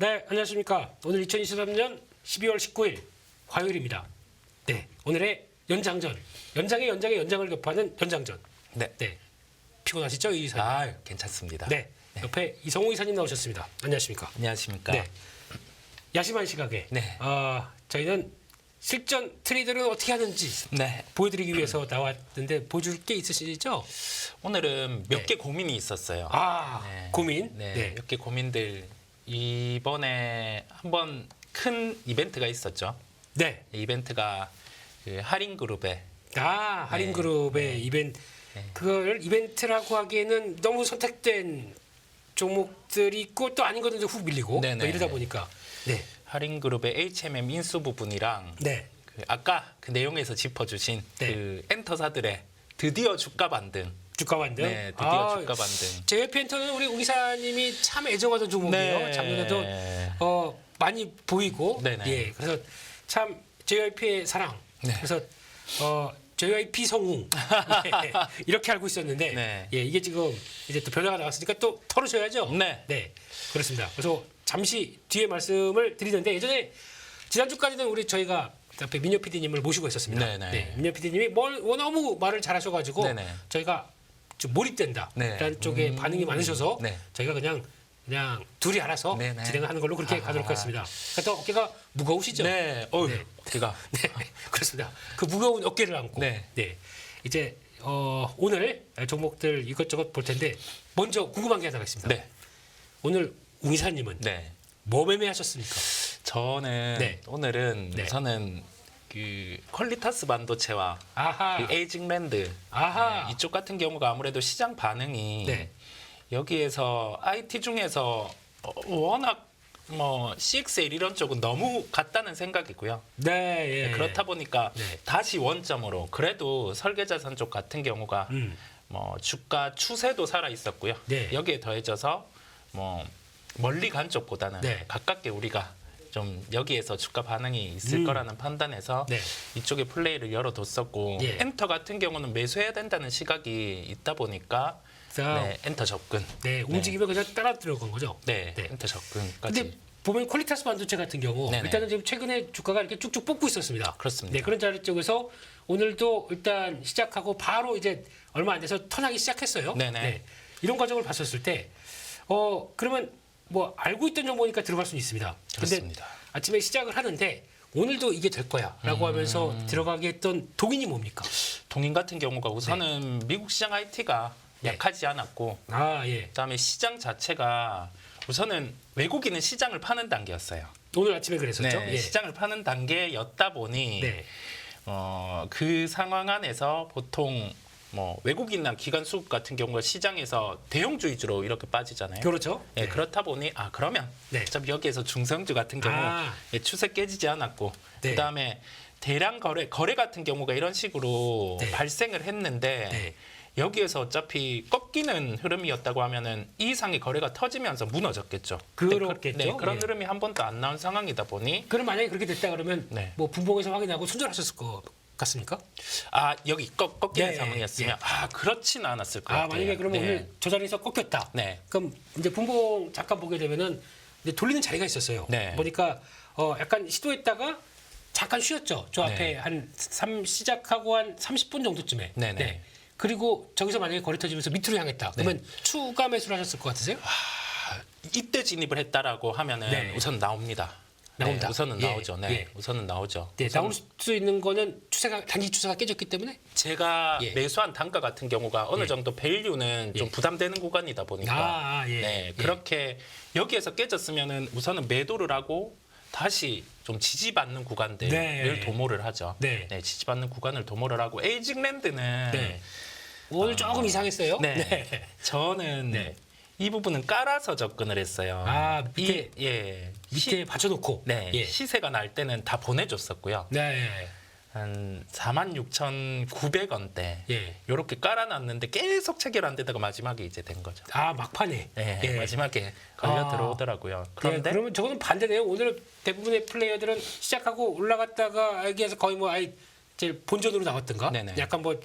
네, 안녕하십니까. 오늘 2023년 12월 19일 화요일입니다. 네, 오늘의 연장전, 연장의 연장을 격파하는 연장전. 네. 네, 피곤하시죠, 이 이사님? 괜찮습니다. 네, 옆에 이성호 이사님 나오셨습니다. 안녕하십니까. 안녕하십니까. 네, 야심한 시각에 네. 저희는 실전 트레이드를 어떻게 하는지 네. 보여드리기 위해서 나왔는데 보여줄 게 있으시죠? 오늘은 네. 몇 개 고민이 있었어요. 네. 고민. 네. 몇 개 고민들 이번에 한번 큰 이벤트가 있었죠. 네. 이벤트가 그 할인그룹의 할인그룹의 이벤트. 그걸 이벤트라고 하기에는 너무 선택된 종목들이 있고 또 아닌 것들도 훅 밀리고 네네. 뭐 이러다 보니까 할인그룹의 HMM 인수 부분이랑 네. 그 아까 그 내용에서 짚어주신 네. 그 엔터사들의 드디어 주가 반등. 주가 반등. 네, 드디어 주가 반등. JYP 엔터는 우리 우기사님이 참 애정하던 종목이에요. 네. 작년에도 많이 보이고 네네. 예, 그래서 참 JYP의 사랑. 네. 그래서 JYP 성웅 예, 이렇게 알고 있었는데 네. 예, 이게 지금 이제 또 변화가 나왔으니까 또 털으셔야죠. 네. 그렇습니다. 그래서 잠시 뒤에 말씀을 드리는데 예전에 지난주까지는 저희가 앞에 민효 PD님을 모시고 있었습니다. 네네. 네, 민효 PD님이 너무 말을 잘하셔가지고 네네. 저희가 좀 몰입된다라는 네. 쪽에 반응이 많으셔서 네. 저희가 그냥 둘이 알아서 네네. 진행하는 걸로 그렇게 가도록 하겠습니다. 그러니까 또 어깨가 무거우시죠? 네. 네. 제가 네, 그렇습니다. 그 무거운 어깨를 안고 네. 이제 오늘 종목들 이것저것 볼 텐데 먼저 궁금한 게 하나가 있습니다. 네. 오늘 웅 이사님은 네. 뭐 매매하셨습니까? 저는 네. 오늘은 네. 우선은 그 퀄리타스 반도체와 아하, 그 에이징랜드 아하. 이쪽 같은 경우가 아무래도 시장 반응이 네. 여기에서 IT 중에서 워낙 뭐 CXL 이런 쪽은 너무 같다는 생각이고요. 네, 예. 그렇다 보니까 네. 다시 원점으로 그래도 설계자산 쪽 같은 경우가 뭐 주가 추세도 살아 있었고요. 네. 여기에 더해져서 뭐 멀리 간 쪽보다는 네. 가깝게 우리가 좀 여기에서 주가 반응이 있을 거라는 판단에서 네. 이쪽에 플레이를 열어뒀었고 예. 엔터 같은 경우는 매수해야 된다는 시각이 있다 보니까 자, 엔터 접근. 움직이면 그냥 따라 들어간 거죠. 네, 네. 엔터 접근까지. 근데 보면 퀄리타스 반도체 같은 경우 네네. 일단은 지금 최근에 주가가 이렇게 쭉쭉 뽑고 있었습니다. 그렇습니다. 네, 그런 자리 쪽에서 오늘도 일단 시작하고 바로 이제 얼마 안 돼서 턴하기 시작했어요. 네네. 네. 이런 과정을 봤었을 때 그러면 뭐 알고 있던 정보니까 들어갈 수는 있습니다. 그렇습니다. 근데 아침에 시작을 하는데 오늘도 이게 될 거야라고 하면서 들어가게 했던 동인이 뭡니까? 동인 같은 경우가 우선은 미국 시장 IT가 네. 약하지 않았고 예. 그다음에 시장 자체가 우선은 외국인은 시장을 파는 단계였어요. 오늘 아침에 그랬었죠. 네, 예. 시장을 파는 단계였다 보니 네. 그 상황 안에서 보통 뭐 외국인이나 기관 수급 같은 경우가 시장에서 대형주 위주로 이렇게 빠지잖아요. 그렇죠. 네, 그렇다 보니 그러면 네. 어차피 여기에서 중성주 같은 경우 추세 깨지지 않았고 네. 그다음에 대량 거래 같은 경우가 이런 식으로 네. 발생을 했는데 네. 여기에서 어차피 꺾이는 흐름이었다고 하면은 이 이상의 거래가 터지면서 무너졌겠죠. 그렇겠죠. 네, 그런 예. 흐름이 한 번도 안 나온 상황이다 보니 그럼 만약에 그렇게 됐다 그러면 네. 뭐 분봉에서 확인하고 손절하셨을 것 같습니까? 여기 꺾이는 네, 상황이었으면 그렇지는 않았을 것 같아요. 만약에 그러면 네. 오늘 저 자리에서 꺾였다. 네. 그럼 이제 분봉 잠깐 보게 되면은 이제 돌리는 자리가 있었어요. 네. 보니까 약간 시도했다가 잠깐 쉬었죠. 저 앞에 네. 시작하고 한 30분 정도쯤에. 네네. 그리고 저기서 만약에 거래 터지면서 밑으로 향했다. 그러면 추가 매수를 하셨을 것 같으세요? 이때 진입을 했다라고 하면은 네. 우선 나옵니다. 나온다. 네, 우선은 예, 나오죠. 네, 예. 우선은 나오죠. 네, 우선 나올 수 있는 거는 단기 추세가 깨졌기 때문에. 제가 예. 매수한 단가 같은 경우가 어느 예. 정도 밸류는 좀 부담되는 구간이다 보니까 예. 네, 예. 그렇게 여기에서 깨졌으면은 우선은 매도를 하고 다시 좀 지지받는 구간들을 네. 도모를 하죠. 네. 지지받는 구간을 도모를 하고 에이징랜드는 네. 오늘 조금 이상했어요. 네. 저는 네. 이 부분은 깔아서 접근을 했어요. 밑에 시, 받쳐놓고. 네, 예. 시세가 날 때는 다 보내줬었고요. 네. 한 46,900원대 예. 이렇게 깔아놨는데 계속 체결 안 되다가 마지막에 이제 된 거죠. 막판에. 네, 예. 마지막에 걸려 들어오더라고요. 그런데 그런데 그러면 저거는 반대네요. 오늘 대부분의 플레이어들은 시작하고 올라갔다가 여기에서 거의 뭐 이제 본전으로 나왔던가. 네네. 약간 뭐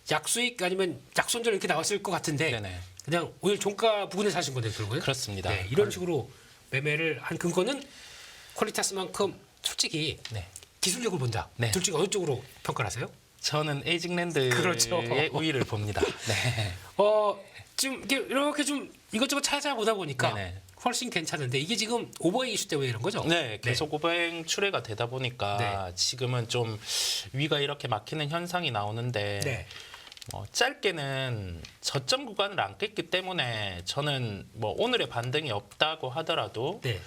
약수익 아니면 약손절 이렇게 나왔을 것 같은데 네네. 그냥 오늘 종가 부근에 사신 거네요, 결국에. 그렇습니다. 네, 이런 식으로 매매를 한 근거는 퀄리타스만큼 솔직히 네. 기술력을 본다. 네. 둘 중에 어느 쪽으로 평가를 하세요? 저는 에이징랜드의 그렇죠. 우위를 봅니다. 네. 지금 이렇게 좀 이것저것 찾아보다 보니까 네네. 훨씬 괜찮은데 이게 지금 오버헤이 이슈 때문에 이런 거죠? 네, 계속 오버행 출회가 되다 보니까 네. 지금은 좀 위가 이렇게 막히는 현상이 나오는데 네. 짧게는 저점 구간을 안 깼기 때문에 저는 뭐 오늘의 반등이 없다고 하더라도 네.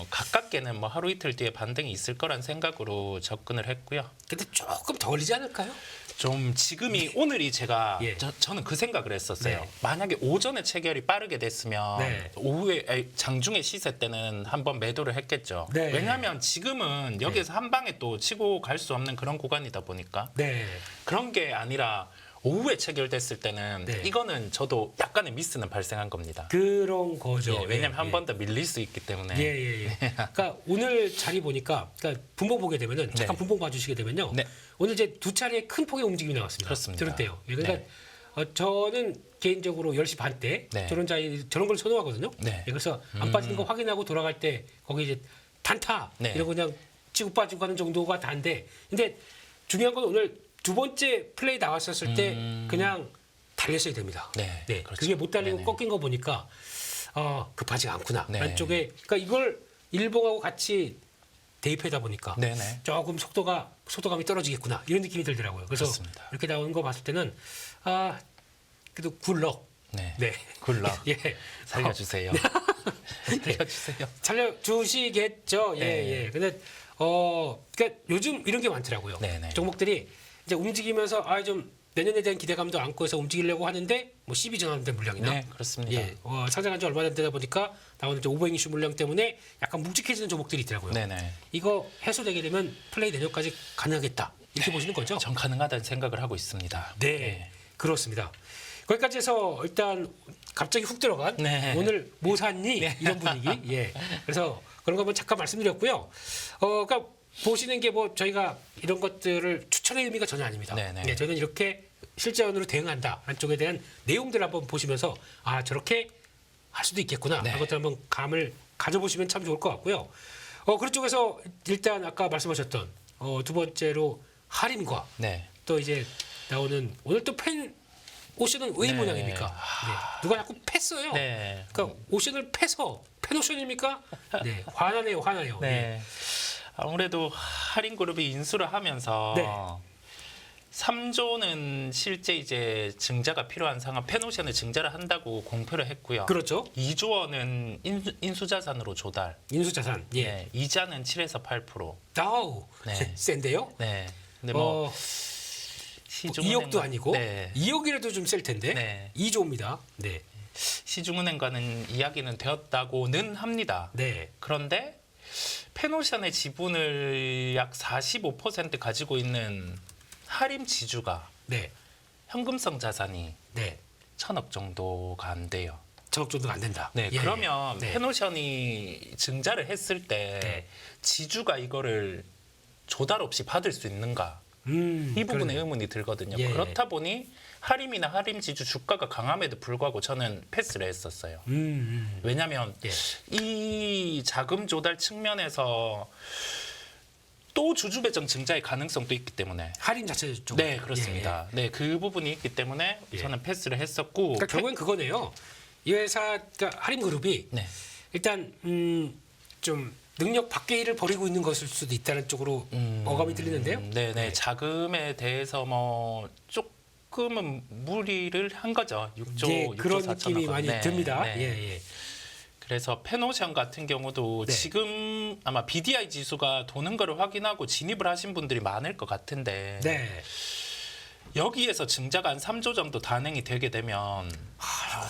가깝게는 하루 이틀 뒤에 반등이 있을 거란 생각으로 접근을 했고요. 근데 조금 더 걸리지 않을까요? 좀 지금이 오늘이 제가 예. 저는 그 생각을 했었어요. 네. 만약에 오전에 체결이 빠르게 됐으면 네. 장중에 시세 때는 한번 매도를 했겠죠. 네. 왜냐하면 지금은 여기에서 한 방에 또 치고 갈 수 없는 그런 구간이다 보니까 네. 그런 게 아니라 오후에 체결됐을 때는 네. 이거는 저도 약간의 미스는 발생한 겁니다. 그런 거죠. 예, 왜냐하면 한 예. 번 더 밀릴 수 있기 때문에. 예. 그러니까 오늘 자리 보니까 그러니까 분봉 보게 되면은 잠깐 네. 분봉 봐주시게 되면요. 네. 오늘 이제 두 차례 큰 폭의 움직임이 나왔습니다. 그렇습니다. 들었대요. 그러니까 네. 저는 개인적으로 10시 반 때 네. 저런 걸 선호하거든요. 네. 그래서 안 빠지는 거 확인하고 돌아갈 때 거기 이제 단타 네. 이러고 그냥 치고 빠지고 하는 정도가 단데 근데 중요한 건 오늘 두 번째 플레이 나왔었을 때 그냥 달렸어야 됩니다. 네, 그렇죠. 그게 못 달리고 네네. 꺾인 거 보니까 급하지가 않구나. 네. 안쪽에 그러니까 이걸 일봉하고 같이 대입하다 보니까 네네. 조금 속도감이 떨어지겠구나 이런 느낌이 들더라고요. 그래서 그렇습니다. 이렇게 나오는 거 봤을 때는 그래도 굴럭. 네. 네. 굴럭. 예. 살려주세요. 살려주세요. 살려주시겠죠. 예, 네. 예. 근데 그러니까 요즘 이런 게 많더라고요. 네네. 종목들이 이제 움직이면서 좀 내년에 대한 기대감도 안고 해서 움직이려고 하는데 뭐 12전환된 물량이나 네, 그렇습니다. 예, 상장한 지 얼마 안 되다 보니까 나오는 이제 오버행 이슈 물량 때문에 약간 묵직해지는 종목들이 있더라고요. 네네. 이거 해소되게 되면 플레이 내년까지 가능하겠다 이렇게 보시는 거죠? 전 가능하다는 생각을 하고 있습니다. 네, 그렇습니다. 거기까지 해서 일단 갑자기 훅 들어간 네. 오늘 뭐 샀니 이런 분위기. 예. 그래서 그런 거 한번 잠깐 말씀드렸고요. 그러니까 보시는 게 뭐 저희가 이런 것들을 추천의 의미가 전혀 아닙니다. 네네. 네, 저는 이렇게 실제원으로 대응한다 한쪽에 대한 내용들을 한번 보시면서 저렇게 할 수도 있겠구나. 네. 그런 것들 한번 감을 가져보시면 참 좋을 것 같고요. 그런 쪽에서 일단 아까 말씀하셨던 두 번째로 할인과 네. 또 이제 나오는 오늘 또 펜 오션은 왜 네. 모양입니까? 네. 누가 자꾸 패어요. 네. 그러니까 오션을 패서 펜오션입니까? 네, 화나네요. 네. 아무래도 할인그룹이 인수를 하면서 네. 3조는 실제 이제 증자가 필요한 상황, 페노션을 증자를 한다고 공표를 했고요. 그렇죠. 2조 원은 인수자산으로 조달. 인수자산. 예. 네. 이자는 7에서 8%. 아우, 네. 센데요? 네. 근데 시중은행 2억도 아니고 네. 2억이라도 좀 셀 텐데 네. 2조입니다. 네, 시중은행과는 이야기는 되었다고는 합니다. 네, 그런데 페노션의 지분을 약 45% 가지고 있는 하림 지주가 네, 현금성 자산이 네. 1,000억 정도가 안 돼요. 저억 정도가 안 된다. 네, 예, 그러면 네. 페노션이 증자를 했을 때 네. 지주가 이거를 조달 없이 받을 수 있는가? 이 부분에 그러네요. 의문이 들거든요. 예. 그렇다 보니 하림이나 하림 지주 주가가 강함에도 불구하고 저는 패스를 했었어요. 왜냐하면 예. 이 자금 조달 측면에서 또 주주 배정 증자의 가능성도 있기 때문에 할인 자체 쪽. 네 그렇습니다. 네 그 부분이 있기 때문에 예. 저는 패스를 했었고 그러니까 결국엔 그거네요. 이 회사 그러니까 할인그룹이 네. 일단 좀 능력 밖의 일을 벌이고 있는 것일 수도 있다는 쪽으로 어감이 들리는데요. 네네 네. 자금에 대해서 뭐 조금은 무리를 한 거죠. 6조 예, 6조 그런 4천억 느낌이 원. 많이 네, 듭니다. 네. 예. 그래서 페노션 같은 경우도 네. 지금 아마 BDI 지수가 도는 거를 확인하고 진입을 하신 분들이 많을 것 같은데 네. 여기에서 증자가 한 3조 정도 단행이 되게 되면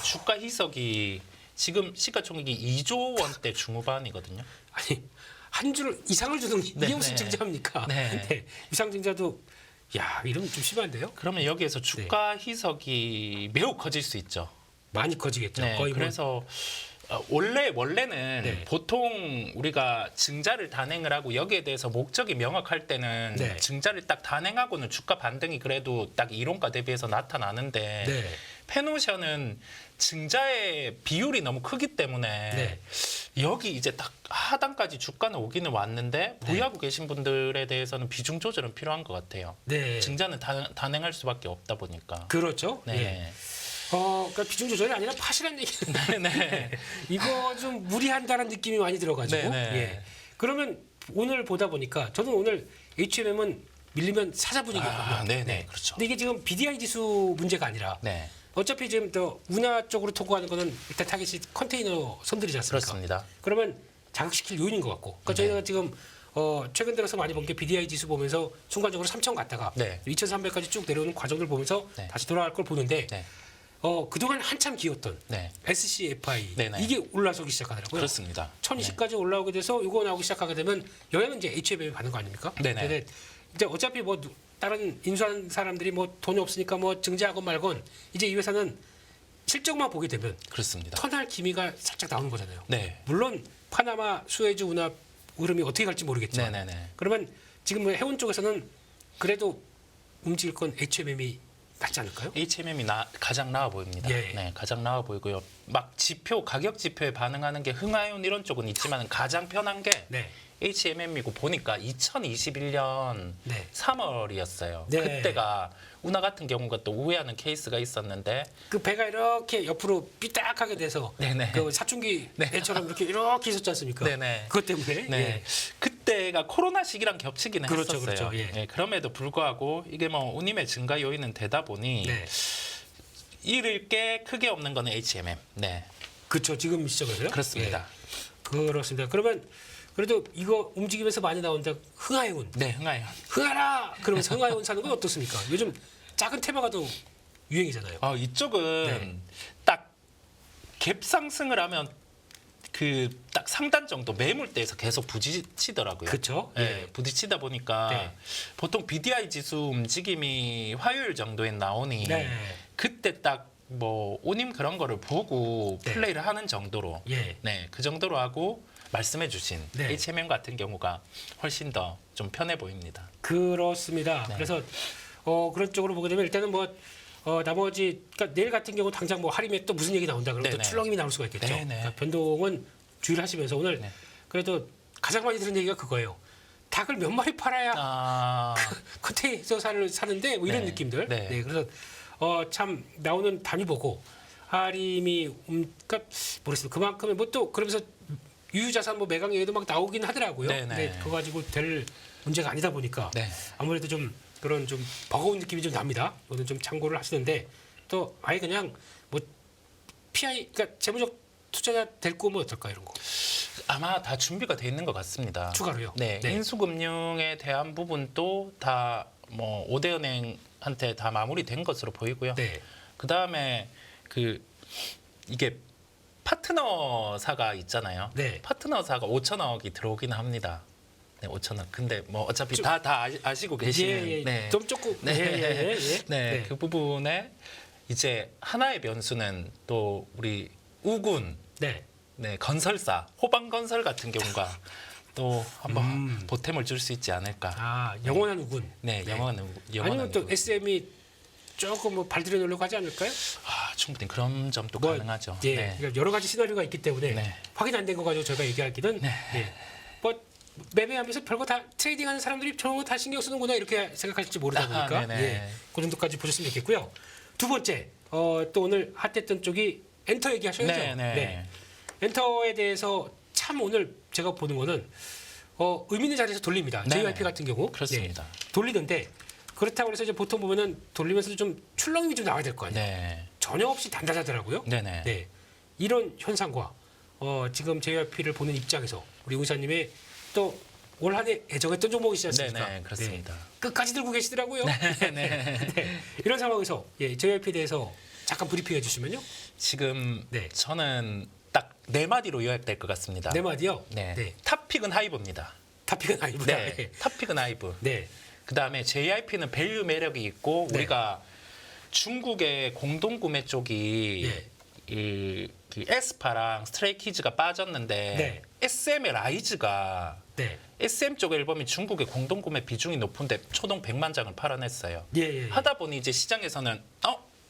주가 희석이 지금 시가총액이 2조 원대 중후반이거든요. 아니 한 줄 이상을 주는 네, 이게 무슨 네. 증자입니까? 네. 이상 증자도 이러면 좀 심한데요? 그러면 여기에서 주가 희석이 매우 커질 수 있죠. 많이 커지겠죠. 네, 거의 그래서 원래는 네. 보통 우리가 증자를 단행을 하고 여기에 대해서 목적이 명확할 때는 네. 증자를 딱 단행하고는 주가 반등이 그래도 딱 이론가 대비해서 나타나는데 네. 페노션은 증자의 비율이 너무 크기 때문에 네. 여기 이제 딱 하단까지 주가는 오기는 왔는데 네. 보유하고 계신 분들에 대해서는 비중 조절은 필요한 것 같아요. 네. 증자는 단행할 수밖에 없다 보니까. 그렇죠. 예. 네. 그러니까 비중 조절이 아니라 파시라는 얘기. 네. 이거 좀 무리한다는 느낌이 많이 들어가지고. 네, 네. 예. 그러면 오늘 보다 보니까 저는 오늘 HMM은 밀리면 사자 분위기거든요. 네네. 그렇죠. 근데 이게 지금 BDI 지수 문제가 아니라 네. 어차피 지금 더 운하 쪽으로 통과하는 거는 일단 타겟이 컨테이너 선들이지 않습니까? 그렇습니다. 그러면 자극시킬 요인인 것 같고. 그러니까 저희가 지금 최근 들어서 많이 본 게 BDI 지수 보면서 순간적으로 3,000 갔다가 네. 2,300까지 쭉 내려오는 과정들 보면서 네. 다시 돌아갈 걸 보는데 네. 그동안 한참 기었던 네. SCFI 네네. 이게 올라서기 시작하더라고요. 그렇습니다. 1020까지 올라오게 돼서 이거 나오기 시작하게 되면 영향은 이제 HMM이 받는 거 아닙니까? 네네. 근데 이제 어차피 뭐 다른 인수하는 사람들이 뭐 돈이 없으니까 뭐 증자하건 말건 이제 이 회사는 실적만 보게 되면 그렇습니다. 터날 기미가 살짝 나오는 거잖아요. 네. 물론 파나마 수에즈 운하 흐름이 어떻게 갈지 모르겠지만 네네네. 그러면 지금 뭐 해운 쪽에서는 그래도 움직일 건 HMM이 낫지 않을까요? HMM이 가장 나아 보입니다. 예. 네, 가장 나아 보이고요. 막 지표, 가격 지표에 반응하는 게 흥하윤 이런 쪽은 있지만 가장 편한 게 네. HMM이고 보니까 2021년 네. 3월이었어요. 네. 그때가 운하 같은 경우가 또 우회하는 케이스가 있었는데 그 배가 이렇게 옆으로 삐딱하게 돼서 네네. 그 사춘기 네. 애처럼 이렇게 있었지 않습니까? 네네. 그것 때문에. 네. 예. 그때가 코로나 시기랑 겹치기는 그렇죠, 했었어요. 그렇죠. 예. 네, 그럼에도 불구하고 이게 뭐 운임의 증가 요인은 되다 보니 네. 잃을 게 크게 없는 거는 HMM. 네. 그렇죠. 지금 시점에서요? 그렇습니다. 예. 그렇습니다. 그러면 그래도 이거 움직이면서 많이 나온다. 흥하해운. 네, 흥하윤. 흥하라. 그러면서 흥하해운 사는 건 어떻습니까? 요즘 작은 테마가 더 유행이잖아요. 이쪽은 네. 딱 갭 상승을 하면 그 딱 상단 정도 매물대에서 계속 부딪히더라고요. 그렇죠. 네, 부딪히다 보니까 네. 보통 BDI 지수 움직임이 화요일 정도에 나오니 네. 그때 딱 뭐 오님 그런 거를 보고 네. 플레이를 하는 정도로 예. 네, 그 정도로 하고 말씀해주신 네. HMM 같은 경우가 훨씬 더 좀 편해 보입니다. 그렇습니다. 네. 그래서 그런 쪽으로 보게 되면 일단은 뭐 나머지 그러니까 내일 같은 경우 당장 뭐 할인에 또 무슨 얘기 나온다 그러면 또 네네. 출렁임이 나올 수가 있겠죠. 네네. 그러니까 변동은 주의를 하시면서 오늘 네. 그래도 가장 많이 들은 얘기가 그거예요. 닭을 몇 마리 팔아야 아, 컨테이너사를 사는데 뭐 이런 네. 느낌들. 네. 그래서 참 나오는 단위 보고 할인이 그러니까 모르겠어요. 그만큼의 뭐 또 그러면서 유유자산 뭐 매각 얘기도 막 나오긴 하더라고요. 네네. 근데 그거 가지고 될 문제가 아니다 보니까 네. 아무래도 좀 그런 좀 버거운 느낌이 좀 납니다. 이거는 좀 참고를 하시는데 또 아예 그냥 뭐 PI 그러니까 재무적 투자자 될 거면 어떨까 이런 거 아마 다 준비가 돼 있는 것 같습니다. 추가로요. 네, 인수금융에 대한 부분도 다 뭐 5대 은행한테 다 마무리된 것으로 보이고요. 네. 그 다음에 그 이게 파트너사가 있잖아요. 네. 파트너사가 5천억이 들어오긴 합니다. 네, 5천억. 근데 뭐 어차피 좀- 다 아시고 계시는. 예, 예. 네. 좀 조금 네. 예. 네, 그 부분에 이제 하나의 변수는 또 우리 우군, 네. 네, 건설사, 호방건설 같은 경우가 또 한번 보탬을 줄 수 있지 않을까. 아 영원한 우군. 네, 영원한 아니면 또 SM이 조금 뭐 발들여 놓으려고 하지 않을까요? 충분히 그런 점도 뭐, 가능하죠. 예, 네. 그러니까 여러 가지 시나리오가 있기 때문에 네. 확인 안 된 거 가지고 저희가 얘기하기는 예. 뭐 매매하면서 별거 다 트레이딩하는 사람들이 저런 거 다 신경 쓰는구나 이렇게 생각하실지 모르다 보니까 네네. 예, 그 정도까지 보셨으면 좋겠고요. 두 번째 또 오늘 핫했던 쪽이 엔터 얘기하셔야죠. 네. 엔터에 대해서 참 오늘 제가 보는 거는 의미 있는 자리에서 돌립니다. 네네. JYP 같은 경우 그렇습니다. 돌리는데 그렇다고 해서 이제 보통 보면은 돌리면서 좀 출렁임이 좀 나와야 될 거 아니에요. 네. 전혀 없이 단단하더라고요. 네네. 네. 이런 현상과 지금 JYP를 보는 입장에서 우리 의사님의 또 올 한해 애정했던 종목이시지 않습니까? 네네, 그렇습니다. 네. 끝까지 들고 계시더라고요. 네. 네. 이런 상황에서 JYP에 대해서 잠깐 브리핑해 주시면요. 지금 네. 저는 딱 네 마디로 요약될 것 같습니다. 네 마디요. 네. 네. 탑픽은 하이브입니다. 탑픽은 아니구나. 네. 탑픽은 하이브. 네. 그다음에 JYP는 밸류 매력이 있고 네. 우리가 중국의 공동 구매 쪽이 네. 그 에스파랑 스트레이키즈가 빠졌는데 네. SM의 라이즈가 네. SM 쪽 앨범이 중국의 공동 구매 비중이 높은데 초동 100만 장을 팔아냈어요. 예. 하다 보니 이제 시장에서는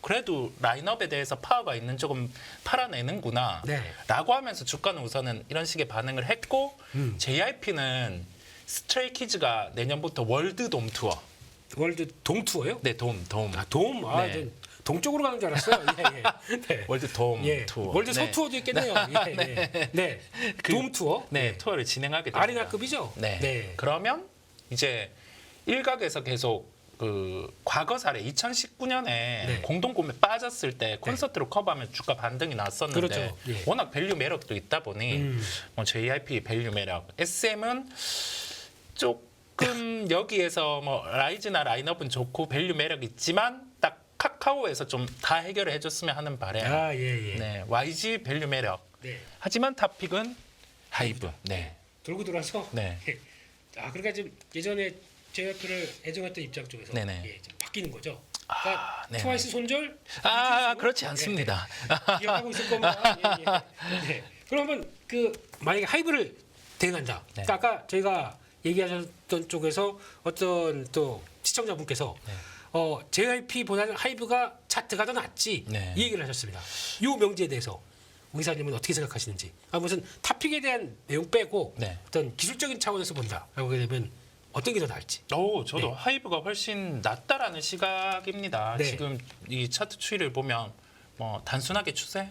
그래도 라인업에 대해서 파워가 있는 쪽은 팔아내는구나 네. 라고 하면서 주가는 우선은 이런 식의 반응을 했고 JYP는 스트레이키즈가 내년부터 월드돔 투어 월드 돔 투어요? 네, 돔. 아, 돔. 아, 네. 전 동쪽으로 가는 줄 알았어요. 예. 네. 월드돔 예. 투어. 월드 네. 서투어도 있겠네요. 예, 예. 네. 돔 투어. 네, 투어를 진행하게 됩니다. 아리나급이죠? 네. 네. 그러면 이제 일각에서 계속 그 과거 사례 2019년에 네. 공동구매 빠졌을 때 콘서트로 커버하면 주가 반등이 났었는데 그렇죠. 예. 워낙 밸류 매력도 있다 보니 뭐 JYP 밸류 매력, SM은 조금 여기에서 뭐 라이즈나 라인업은 좋고 밸류 매력 있지만 딱 카카오에서 좀 다 해결을 해줬으면 하는 바람. 아, 예, 예. 네, YG 밸류 매력. 네. 하지만 탑픽은 하이브. 네. 돌고 돌아서. 네. 아, 그러니까 지금 예전에 JYP를 애정했던 입장 쪽에서 네네. 예, 좀 바뀌는 거죠. 그러니까 네네. 트와이스 손절. 아, 그렇지 않습니다. 기억하고 있을 겁니다. 예, 예. 네. 그러면 그 만약에 하이브를 대응한다. 네. 그러니까 아까 저희가 얘기하셨던 쪽에서 어떤 또 시청자분께서 네. JYP보다는 하이브가 차트가 더 낫지 네. 이 얘기를 하셨습니다. 이 명제에 대해서 우 이사님은 어떻게 생각하시는지. 아, 무슨 탑픽에 대한 내용 빼고 네. 어떤 기술적인 차원에서 본다라고 하게 되면 어떤 게 더 나을지. 오, 저도 네. 하이브가 훨씬 낫다라는 시각입니다. 네. 지금 이 차트 추이를 보면 뭐 단순하게 추세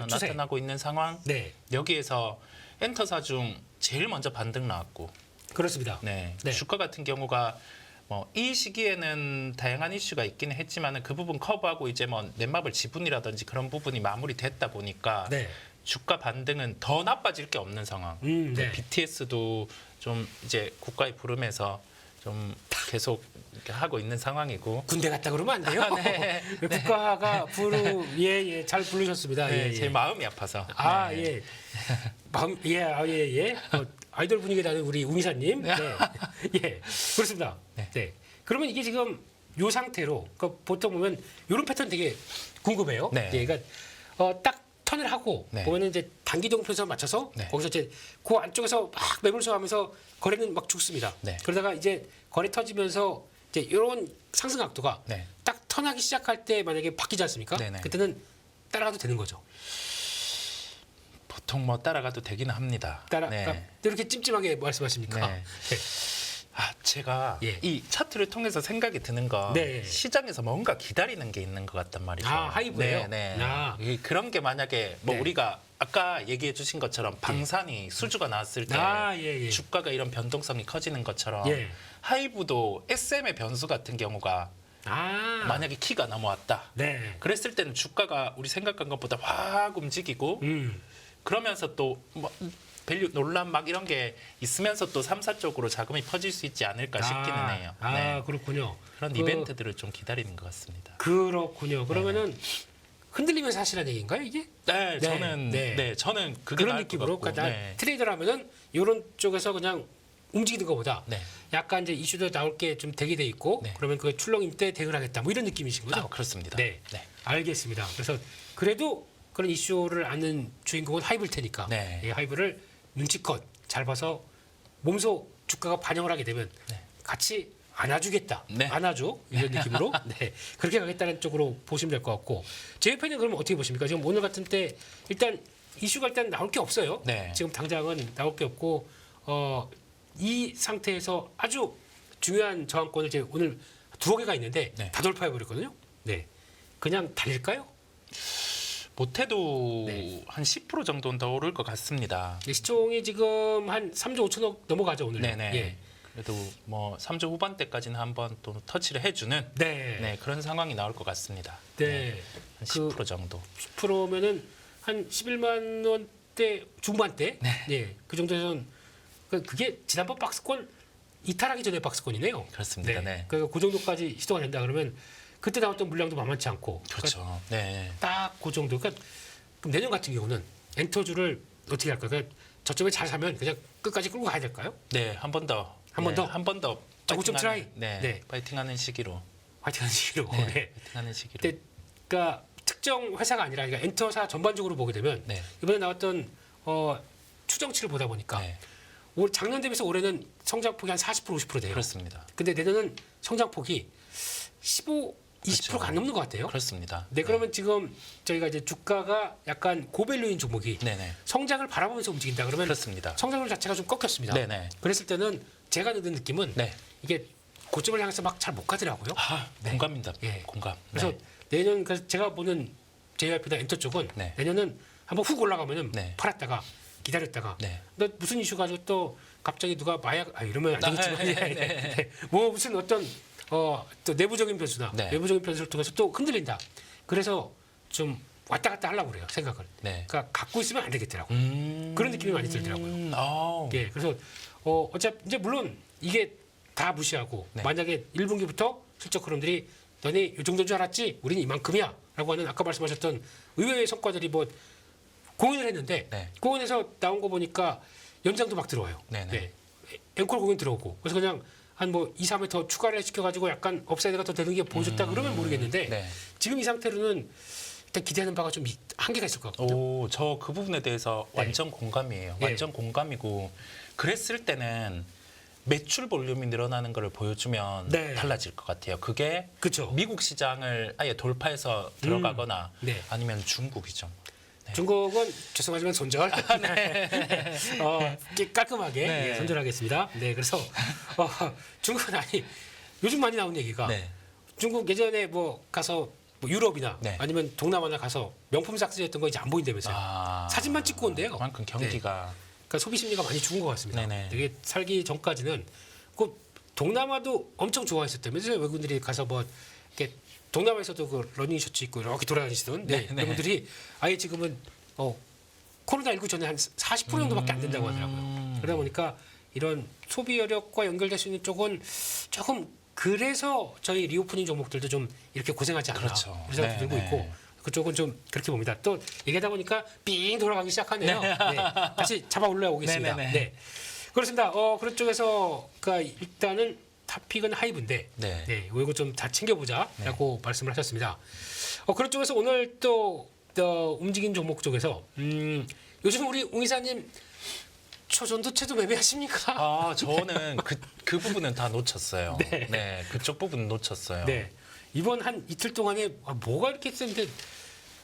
추세. 나타나고 있는 상황. 네, 여기에서 엔터사 중 제일 먼저 반등 나왔고, 그렇습니다. 네. 네. 주가 같은 경우가 뭐 이 시기에는 다양한 이슈가 있기는 했지만은 그 부분 커버하고 이제 뭐 넷마블 지분이라든지 그런 부분이 마무리됐다 보니까 네. 주가 반등은 더 나빠질 게 없는 상황. 네. BTS도 좀 이제 국가의 부름에서 좀 계속 이렇게 하고 있는 상황이고. 군대 갔다 그러면 안 돼요. 네. 국가가 예예 잘 부르셨습니다. 네, 예, 예. 제 마음이 아파서. 아 네. 예. 마음 예예. 아이돌 분위기 나는 우리 우미사님. 네. 예 그렇습니다. 네. 네. 그러면 이게 지금 요 상태로 그러니까 보통 보면 이런 패턴 되게 궁금해요. 네. 예, 그러니까 딱 턴을 하고 네. 보면은 이제 단기동 편선 맞춰서 네. 거기서 이제 그 안쪽에서 막 매물수하면서 거래는 막 죽습니다. 네. 그러다가 이제 거래 터지면서 이제 이런 상승 각도가 네. 딱 턴하기 시작할 때 만약에 바뀌지 않습니까? 네네. 그때는 따라가도 되는 거죠. 보통 뭐 따라가도 되기는 합니다. 네. 그러니까 이렇게 찜찜하게 말씀하십니까? 네. 제가 예. 이 차트를 통해서 생각이 드는 건 네. 시장에서 뭔가 기다리는 게 있는 것 같단 말이죠. 아, 하이브예요? 네, 네. 아. 그런 게 만약에 뭐 네. 우리가 아까 얘기해 주신 것처럼 방산이 수주가 나왔을 때 예. 주가가 이런 변동성이 커지는 것처럼 예. 하이브도 SM의 변수 같은 경우가 만약에 키가 넘어왔다. 네. 그랬을 때는 주가가 우리 생각한 것보다 확 움직이고 그러면서 또 뭐 밸류 논란 막 이런 게 있으면서 또 3사 쪽으로 자금이 퍼질 수 있지 않을까 싶기는 해요. 네. 그렇군요. 그런 이벤트들을 좀 기다리는 것 같습니다. 그렇군요. 그러면은 흔들리면서 하시라는 얘기인가요, 이게? 네, 저는 네. 저는 그게 그런 나을 것 느낌으로 같고, 그러니까 트레이더라면은 이런 쪽에서 그냥 움직이는 것보다 네. 약간 이제 이슈도 나올 게 좀 대기돼 있고 네. 그러면 그 출렁임 때 대응을 하겠다. 뭐 이런 느낌이신 거죠? 그렇습니다. 네. 네. 알겠습니다. 그래서 그래도 그런 이슈를 아는 주인공은 하이브일 테니까 네. 이 하이브를 눈치껏 잘 봐서 몸소 주가가 반영을 하게 되면 네. 같이 안아주겠다. 네. 안아줘 이런 느낌으로 네. 그렇게 가겠다는 쪽으로 보시면 될 것 같고 JYP는 그러면 어떻게 보십니까? 지금 오늘 같은 때 일단 이슈가 일단 나올 게 없어요. 네. 지금 당장은 나올 게 없고 이 상태에서 아주 중요한 저항권을 이제 오늘 두어 개가 있는데 네. 다 돌파해 버렸거든요. 네, 그냥 달릴까요? 못해도 네. 한 10% 정도는 더 오를 것 같습니다. 시총이 지금 한 3조 5천억 넘어가죠 오늘. 네네. 예. 그래도 뭐 3조 후반대까지는 한번 또 터치를 해주는 네. 네, 그런 상황이 나올 것 같습니다. 네. 한 그 10% 정도. 10%면은 한 11만 원대 중반대. 네. 그 정도에서는 그게 지난번 박스권 이탈하기 전에 박스권이네요. 그렇습니다. 네. 그러니까 그 정도까지 시도가 된다 그러면 그때 나왔던 물량도 만만치 않고. 그렇죠. 네. 딱 그 정도. 그러니까 그럼 내년 같은 경우는 엔터주를 어떻게 할까요? 그러니까 저점에 잘 사면 그냥 끝까지 끌고 가야 될까요? 네, 한 번 더. 한번 더? 한 번 더. 저고점 트라이? 네. 네. 파이팅하는 시기로. 화이팅하는 시기로. 네. 네. 파이팅하는 시기로. 근데 그러니까 특정 회사가 아니라 그러니까 엔터사 전반적으로 보게 되면 네. 이번에 나왔던 추정치를 보다 보니까 네. 올 작년 대비해서 올해는 성장폭이 한 40% 50% 돼요. 그렇습니다. 근데 내년은 성장폭이 15 20%가 안 넘는 것 같아요. 그렇습니다. 네, 그러면 지금 저희가 이제 주가가 약간 고밸류인 종목이 네네. 성장을 바라보면서 움직인다 그러면 그렇습니다. 성장률 자체가 좀 꺾였습니다. 네네. 그랬을 때는 제가 느낀 느낌은 네. 이게 고점을 향해서 막 잘 못 가더라고요. 아, 네. 공감입니다. 예. 공감. 그래서 네. 내년 그래서 제가 보는 JYP나 엔터 쪽은 네. 내년은 한번 훅 올라가면은 네. 팔았다가 기다렸다가 네. 근데 무슨 이슈 가지고 또 갑자기 누가 마약 이러면 안 되겠지만 네, 네. 네. 뭐 무슨 어떤 또 내부적인 변수나 네. 외부적인 변수를 통해서 또 흔들린다. 그래서 좀 왔다 갔다 하려고 그래요 생각을. 네. 그러니까 갖고 있으면 안 되겠더라고요. 그런 느낌이 많이 들더라고요. 아우. 예, 그래서 어차피 이제 물론 이게 다 무시하고 네. 만약에 1분기부터 실적 흐름들이 너네 이 정도인 줄 알았지? 우리는 이만큼이야라고 하는 아까 말씀하셨던 의외의 성과들이 뭐 공연을 했는데 네. 공연에서 나온 거 보니까 연장도 막 들어와요. 네네. 네. 앵콜 공연 들어오고 그래서 그냥 한 뭐 2, 3회 더 추가를 시켜가지고 약간 업사이드가 더 되는 게 보여줬다 그러면 모르겠는데 네. 지금 이 상태로는 일단 기대하는 바가 좀 한계가 있을 것 같거든요. 오, 저 그 부분에 대해서 네. 완전 공감이에요. 예. 완전 공감이고 그랬을 때는 매출 볼륨이 늘어나는 것을 보여주면 네. 달라질 것 같아요. 그게 그렇죠. 미국 시장을 아예 돌파해서 들어가거나 네. 아니면 중국이죠. 네. 중국은 죄송하지만 손절. 깔끔하게 네. 예, 손절하겠습니다. 네, 그래서 중국은 아니 요즘 많이 나온 얘기가 네. 중국 예전에 뭐 가서 뭐 유럽이나 네. 아니면 동남아나 가서 명품 삭제했던 거 이제 안 보인다면서요. 아, 사진만 찍고 온대요. 그만큼 경기가 그러니까 소비 심리가 많이 죽은 것 같습니다. 네네. 되게 살기 전까지는 그 동남아도 엄청 좋아했었다면서요. 외국인들이 가서 뭐 이렇게 동남아에서도 그 러닝 셔츠 입고 이렇게 돌아다니시던 네, 네. 그분들이 아예 지금은 코로나19 전에 한 40% 정도밖에 안 된다고 하더라고요. 그러다 보니까 이런 소비 여력과 연결될 수 있는 쪽은 조금 그래서 저희 리오프닝 종목들도 좀 이렇게 고생하지 않나 그렇죠. 그런 생각도 네, 들고 네. 있고 그쪽은 좀 그렇게 봅니다. 또 얘기하다 보니까 삥 돌아가기 시작하네요. 네. 다시 잡아 올라오겠습니다. 네, 네, 네, 네. 그렇습니다. 그런 쪽에서 그러니까 일단은 탑픽은 하이브인데 네. 이거 좀 다 챙겨보자라고 말씀을 하셨습니다. 그런 쪽에서 오늘 또 움직인 종목 쪽에서 요즘 우리 웅 이사님 초전도체도 매매하십니까? 아, 저는 그 부분은 다 놓쳤어요. 네. 네. 그쪽 부분은 놓쳤어요. 네. 이번 한 이틀 동안에 뭐가 이렇게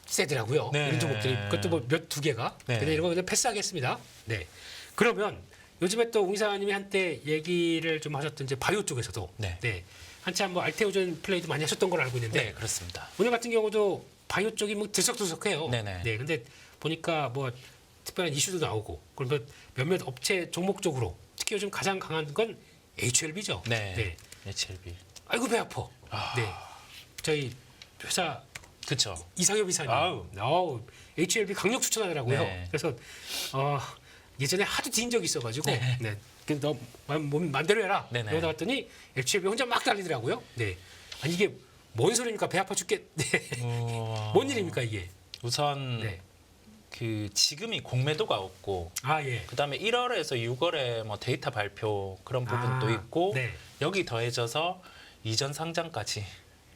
세더라고요. 네. 이런 종목들이 그것도 뭐 두 개가. 네. 근데 이런 거 그냥 패스하겠습니다. 네. 그러면 요즘에 또 웅 이사님이 한때 얘기를 좀 하셨던 이제 바이오 쪽에서도 네. 한참 뭐 알테오전 플레이도 많이 하셨던 걸로 알고 있는데 네, 그렇습니다. 오늘 같은 경우도 바이오 쪽이 뭐 들썩들썩해요. 네네. 네, 근데 보니까 뭐 특별한 이슈도 나오고 그러면 몇몇 업체 종목 쪽으로 특히 요즘 가장 강한 건 HLB죠. 네. HLB. 아이고 배 아파. 네, 저희 회사 그렇죠. 이상엽 이사님. 아우. HLB 강력 추천하더라고요. 네. 그래서 예전에 하도 뒤인 적이 있어가지고 네. 너 맘대로 해라. 네네. 이러다 봤더니 HLB 혼자 막 달리더라고요. 네. 아니 이게 뭔 소리입니까? 배 아파 죽겠. 네. 뭔 일입니까 이게? 우선 네. 그 지금이 공매도가 없고 예. 그다음에 1월에서 6월에 뭐 데이터 발표 그런 부분도 있고 네. 여기 더해져서 이전 상장까지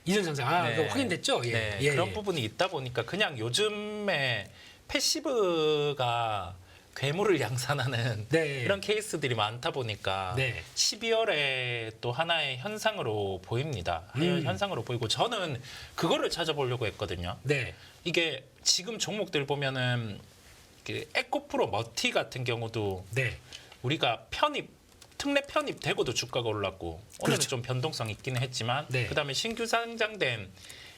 이전 상장 네. 그거 확인됐죠? 예. 네, 예. 그런 부분이 있다 보니까 그냥 요즘에 패시브가 괴물을 양산하는 네. 이런 케이스들이 많다 보니까 네. 12월에 또 하나의 현상으로 보입니다. 현상으로 보이고 저는 그거를 찾아보려고 했거든요. 네. 이게 지금 종목들 보면은 그 에코프로 머티 같은 경우도 네. 우리가 특례 편입되고도 주가가 올랐고 오늘은 그렇죠. 좀 변동성 있기는 했지만 네. 그다음에 신규 상장된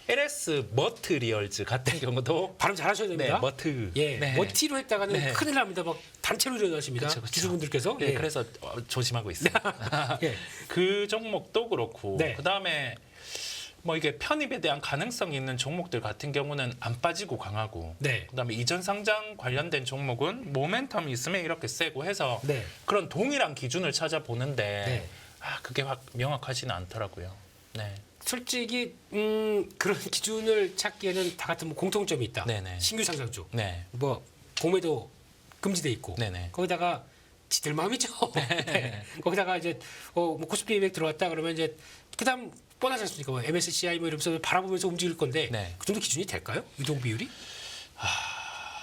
LS 머트리얼즈 같은 경우도 발음 잘하셔야 됩니다. 네, 머트. 예. 네. 머티로 했다가는 네. 큰일 납니다. 막 단체로 일어나십니다. 그쵸, 그쵸. 주주분들께서. 네, 예. 그래서 조심하고 있어요. 예. 그 종목도 그렇고 네. 그다음에 뭐 이게 편입에 대한 가능성이 있는 종목들 같은 경우는 안 빠지고 강하고 네. 그다음에 이전 상장 관련된 종목은 모멘텀이 있으면 이렇게 세고 해서 네. 그런 동일한 기준을 찾아보는데 네. 그게 확 명확하지는 않더라고요. 네. 솔직히 그런 기준을 찾기에는 다 같은 뭐 공통점이 있다. 네네. 신규 상장주. 네. 뭐 공매도 금지돼 있고. 네네. 거기다가 지들 마음이죠. 네. 거기다가 이제 뭐 코스피 200 들어왔다 그러면 이제 그다음 뻔하지 않습니까? 뭐 MSCI 뭐 이러면서 바라보면서 움직일 건데 네. 그 정도 기준이 될까요? 유동 비율이?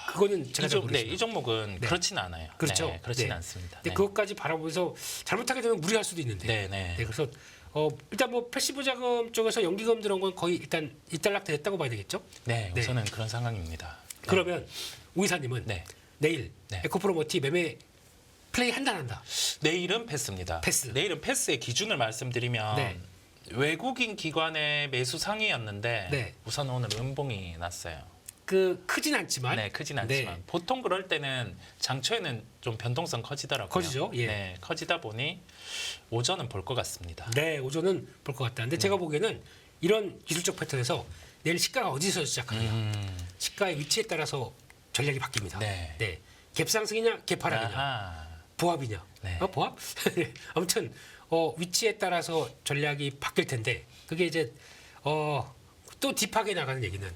그거는 제가 잘 모르겠습니다. 이 종목은 네. 그렇지는 않아요. 그렇죠. 네, 그렇지는 네. 않습니다. 근데 네. 그것까지 바라보면서 잘못하게 되면 무리할 수도 있는데. 네, 네. 네, 그래서 일단 뭐 패시브 자금 쪽에서 연기금 들어온 건 거의 일단 일단락됐다고 봐야 되겠죠? 네, 네. 우선은 그런 상황입니다. 네. 그러면 우 이사님은 네. 내일 네. 에코프로머티 매매 플레이 한다 안 한다? 내일은 패스입니다. 패스. 내일은 패스의 기준을 말씀드리면 네. 외국인 기관의 매수 상위였는데 네. 우선 오늘 음봉이 났어요. 그 크진 않지만 네, 크진 않지만 네. 보통 그럴 때는 장초에는 좀 변동성 커지더라고요. 커지죠, 예. 네, 커지다 보니 오전은 볼 것 같습니다. 네, 오전은 볼 것 같다. 근데 제가 보기에는 이런 기술적 패턴에서 내일 시가가 어디서 시작하느냐, 시가의 위치에 따라서 전략이 바뀝니다. 네. 갭상승이냐, 갭하락이냐, 아하. 보합이냐, 네. 보합? 아무튼 위치에 따라서 전략이 바뀔 텐데 그게 이제 또 딥하게 나가는 얘기는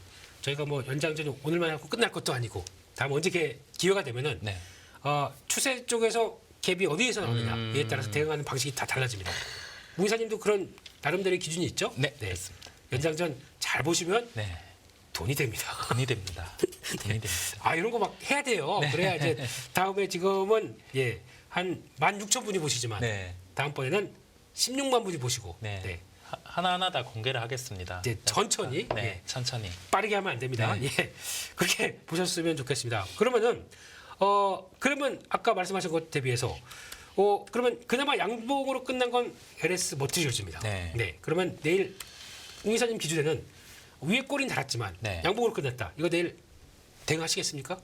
저희가 뭐 연장전이 오늘만 하고 끝날 것도 아니고 다음 언제 기회가 되면은 네. 추세 쪽에서 갭이 어디에서 나오느냐에 따라서 대응하는 방식이 다 달라집니다. 무 이사님도 그런 나름대로의 기준이 있죠? 네, 그렇습니다. 연장전 잘 보시면 네, 돈이 됩니다. 돈이 됩니다. 돈이 됩니다. 이런 거 막 해야 돼요. 그래야 이제 다음에 지금은 한 16,000분이 보시지만 네, 다음번에는 16만 분이 보시고 네. 네. 하나하나 다 공개를 하겠습니다. 이제 천천히 네, 천천히. 빠르게 하면 안 됩니다. 네. 그렇게 보셨으면 좋겠습니다. 그러면은 그러면 아까 말씀하신 것 대비해서 그러면 그나마 양봉으로 끝난 건 LS 머티리얼즈입니다. 네. 그러면 내일 웅 이사님 기준에는 위에 꼬리는 달았지만 네. 양봉으로 끝났다. 이거 내일 대응하시겠습니까?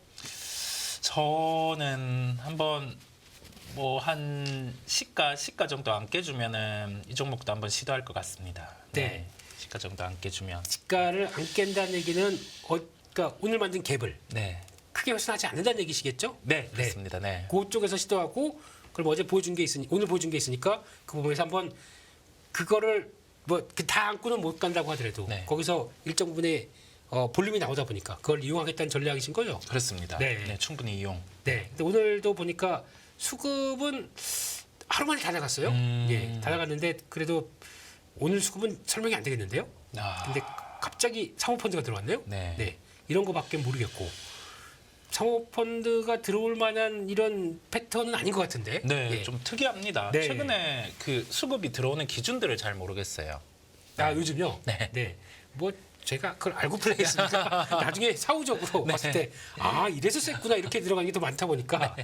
저는 한번 뭐 한 시가 정도 안 깨주면은 이 종목도 한번 시도할 것 같습니다. 네. 시가 정도 안 깨주면. 시가를 안 깬다는 얘기는 그러니까 오늘 만든 갭을 네, 크게 훼손하지 않는다는 얘기시겠죠? 네, 그렇습니다. 네. 그쪽에서 시도하고 그럼 어제 보여준 게 있으니 오늘 보여준 게 있으니까 그 부분에서 한번 그거를 뭐 다 안고는 못 간다고 하더라도 네. 거기서 일정 부분의 볼륨이 나오다 보니까 그걸 이용하겠다는 전략이신 거죠? 그렇습니다. 네. 네, 충분히 이용. 네. 근데 오늘도 보니까 수급은 하루 만에 다 나갔어요. 다 나갔는데 그래도 오늘 수급은 설명이 안 되겠는데요? 아, 근데 갑자기 사모펀드가 들어왔네요. 네. 이런 거밖에 모르겠고 사모펀드가 들어올 만한 이런 패턴은 아닌 것 같은데. 네, 예. 좀 특이합니다. 네. 최근에 그 수급이 들어오는 기준들을 잘 모르겠어요. 요즘요. 네. 뭐 제가 그걸 알고 플레이했으니까 나중에 사후적으로 봤을 때 이래서 셌구나 이렇게 들어간 게 더 많다 보니까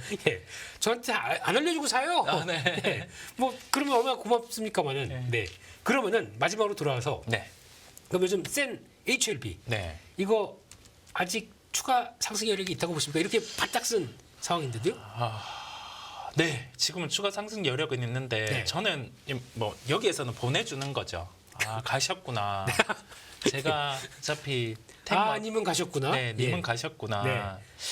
저한테 안 알려주고 사요. 네. 뭐 그러면 얼마나 고맙습니까만은. 네. 그러면은 마지막으로 돌아와서 네. 그럼 요즘 센 HLB 네. 이거 아직 추가 상승 여력이 있다고 보십니까? 이렇게 바짝 쓴 상황인데도요. 네, 지금은 추가 상승 여력은 있는데 네. 저는 뭐 여기에서는 보내주는 거죠. 가셨구나. 제가 어차피 님은 가셨구나. 네, 님은 가셨구나. 네.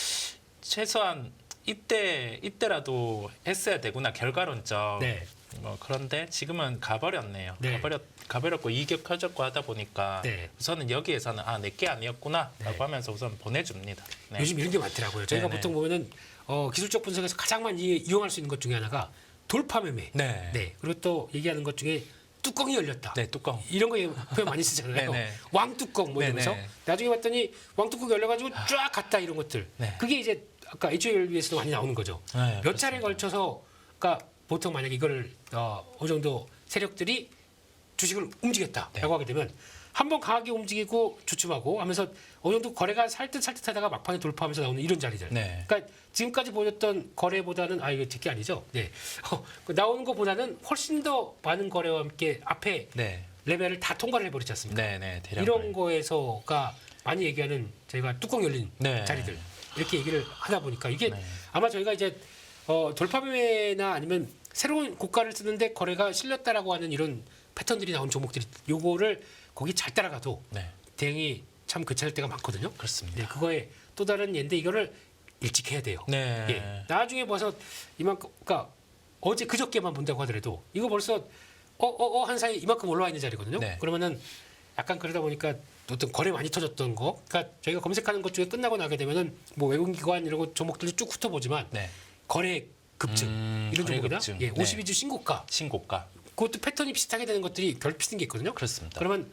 최소한 이때라도 했어야 되구나 결과론적. 네. 뭐 그런데 지금은 가버렸네요. 네. 가버렸고 이격 켜졌고 하다 보니까 네. 우선은 여기에서는 내게 아니었구나라고 하면서 우선 보내줍니다. 네. 요즘 이런 게 많더라고요. 저희가 네네. 보통 보면은 기술적 분석에서 가장 많이 이용할 수 있는 것 중에 하나가 돌파 매매. 네. 그리고 또 얘기하는 것 중에 뚜껑이 열렸다. 네, 뚜껑. 이런 거 표현 많이 쓰잖아요. 네네. 왕뚜껑 뭐 이러면서 네네. 나중에 봤더니 왕뚜껑 열려가지고 쫙 갔다 이런 것들. 네. 그게 이제 아까 HLB에서도 많이 나오는 거죠. 네, 몇 차례 걸쳐서 그러니까 보통 만약에 이거를 어느 정도 세력들이 주식을 움직였다라고 네. 하게 되면 한번 강하게 움직이고 주춤하고 하면서 어느 정도 거래가 살듯살듯하다가 막판에 돌파하면서 나오는 이런 자리들. 네. 그러니까 지금까지 보였던 거래보다는 이거 뒷게 아니죠. 네. 나오는 것보다는 훨씬 더 많은 거래와 함께 앞에 네. 레벨을 다 통과를 해버리지 않습니까? 네, 대략 이런 거에서가 많이 얘기하는 저희가 뚜껑 열린 네. 자리들 이렇게 얘기를 하다 보니까 이게 네. 아마 저희가 이제 돌파 매매나 아니면 새로운 고가를 쓰는데 거래가 실렸다라고 하는 이런 패턴들이 나온 종목들이 요거를 거기 잘 따라가도 네. 대응이 참 괜찮을 때가 많거든요. 그렇습니다. 네, 그거에 또 다른 예인데 이거를 일찍 해야 돼요. 네. 예. 나중에 봐서 이만큼 그러니까 어제 그저께만 본다고 하더라도 이거 벌써 한 사이 이만큼 올라와 있는 자리거든요. 네. 그러면은 약간 그러다 보니까 어떤 거래 많이 터졌던 거, 그러니까 저희가 검색하는 것 중에 끝나고 나게 되면은 뭐 외국인 기관 이런 거 종목들을 쭉 훑어보지만 네. 거래 급증 이런 거래 종목이나 급증. 예, 네. 52주 신고가 신고가. 그것도 패턴이 비슷하게 되는 것들이 결핍된 게 있거든요. 그렇습니다. 그러면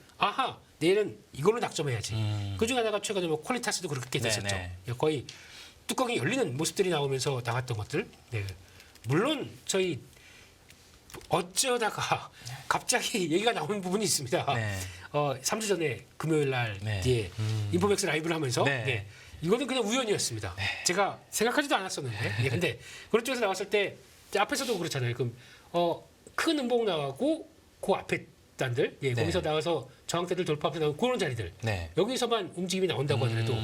내일은 이걸로 낙점해야지. 그 중에 하나가 최근에 뭐 퀄리타스도 그렇게 됐었죠. 네네. 예, 거의 뚜껑이 열리는 모습들이 나오면서 나갔던 것들. 네. 물론 저희 어쩌다가 갑자기 얘기가 나오는 부분이 있습니다. 네. 3주 전에 금요일 날 네. 예, 인포맥스 라이브를 하면서 네. 예, 이거는 그냥 우연이었습니다. 제가 생각하지도 않았었는데 예, 근데 그런 쪽에서 나왔을 때 이제 앞에서도 그렇잖아요. 그럼 큰 음봉 나가고 그 앞에 단들 예, 네. 거기서 나와서 저항대들 돌파하면서 나오는 그런 자리들 네. 여기서만 움직임이 나온다고 하더라도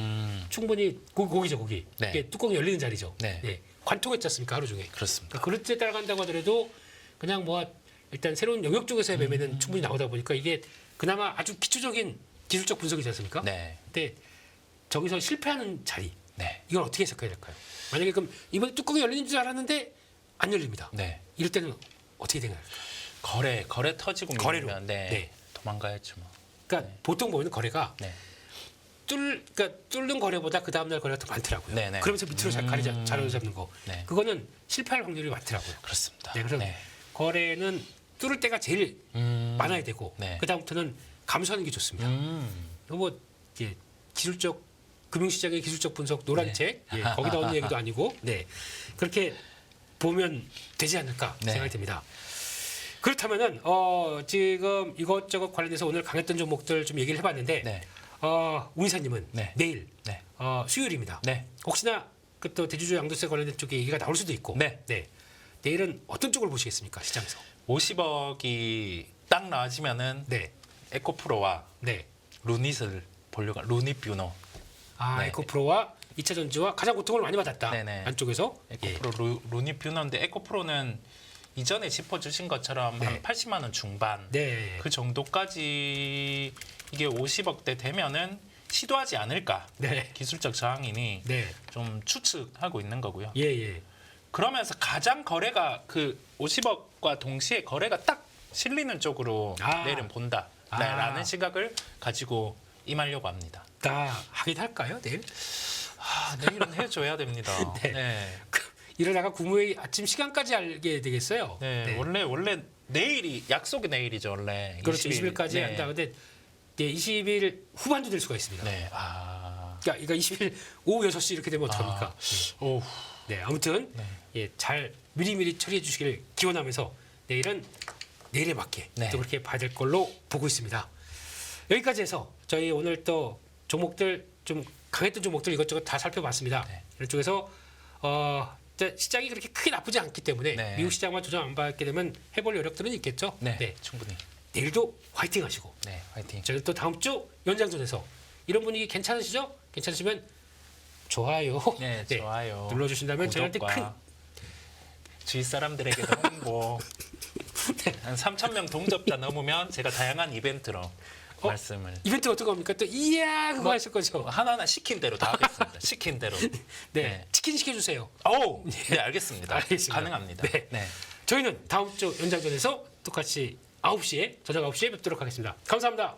충분히 거기죠 거기 네. 예, 뚜껑이 열리는 자리죠. 네. 예, 관통했지 않습니까 하루 종일. 그렇습니다. 그럴 때 따라간다고 하더라도 그냥 뭐 일단 새로운 영역 쪽에서의 매매는 충분히 나오다 보니까 이게 그나마 아주 기초적인 기술적 분석이지 않습니까? 네. 근데 저기서 실패하는 자리 네. 이걸 어떻게 해석해야 될까요? 만약에 그럼 이번에 뚜껑이 열리는 줄 알았는데 안 열립니다. 네. 이럴 때는 어떻게 되나요? 거래 터지고 거래로. 밀리면 네. 네. 도망가야죠 뭐. 그러니까 보통 보면 거래가 네. 그러니까 뚫는 거래보다 그 다음날 거래가 더 많더라고요. 네네. 그러면서 밑으로 자료 잡는 거. 네. 그거는 실패할 확률이 많더라고요. 그렇습니다. 네, 그래서 거래는 뚫을 때가 제일 많아야 되고 네. 그 다음부터는 감소하는 게 좋습니다. 이거 뭐 이제 기술적 금융시장의 기술적 분석 노란 네. 책 예, 거기다 얻는 얘기도 아니고 네 그렇게 보면 되지 않을까 네. 생각이 듭니다. 그렇다면은 지금 이것저것 관련해서 오늘 강했던 종목들 좀 얘기를 해봤는데 네. 우 이사님은 네. 내일 네. 수요일입니다. 네. 혹시나 그 또 대주주 양도세 관련된 쪽에 얘기가 나올 수도 있고 네. 내일은 어떤 쪽을 보시겠습니까 시장에서? 50억이 딱 나와지면은 네, 에코프로와 네. 루닛을 보려고 루닛 뷰노. 네. 에코프로와 2차 전지와 가장 고통을 많이 받았다. 네네. 안쪽에서 에코프로 루닛 뷰노인데 에코프로는 이전에 짚어주신 것처럼 네. 한 80만 원 중반 네. 그 정도까지 이게 50억대 되면은 시도하지 않을까. 네. 기술적 저항이니 네. 좀 추측하고 있는 거고요. 예. 그러면서 가장 거래가 그 50억과 동시에 거래가 딱 실리는 쪽으로 내일은 본다. 라는 시각을 가지고 임하려고 합니다. 다 하긴 할까요 내일? 내일은 해줘야 됩니다. 네. 네. 이러다가 국무회의 아침 시간까지 알게 되겠어요. 네. 원래 내일이 약속이 내일이죠 원래. 그렇죠. 20일까지 네. 한다. 근데 20일 후반도 될 수가 있습니다. 네. 그러니까 20일 오후 6시 이렇게 되면 어떡합니까? 오. 네, 아무튼 네. 잘 미리미리 처리해 주시길 기원하면서 내일은 내일에 맞게 네. 또 그렇게 봐야 될 걸로 보고 있습니다. 여기까지 해서 저희 오늘 또 종목들 좀 강했던 종목들 이것저것 다 살펴봤습니다. 네. 이런 쪽에서 시장이 그렇게 크게 나쁘지 않기 때문에 네. 미국 시장만 조정 안 받게 되면 해볼 여력들은 있겠죠. 네. 충분히. 내일도 화이팅 하시고 네. 화이팅. 저는 또 다음 주 연장전에서 이런 분위기 괜찮으시죠? 괜찮으시면 좋아요. 네. 좋아요. 눌러주신다면 저희한테 구독과 주위 사람들에게도 홍보. 한 3,000명 동접자 넘으면 제가 다양한 이벤트로 말씀을 이벤트 어떤 겁니까? 또 이야 그거 하실 거죠? 하나하나 시킨 대로 다 하겠습니다. 시킨 대로. 네, 치킨 시켜주세요. 오, 네 알겠습니다. 알겠습니다. 가능합니다. 네. 네. 저희는 다음 주 연장전에서 똑같이 9시에 저녁 9시에 뵙도록 하겠습니다. 감사합니다.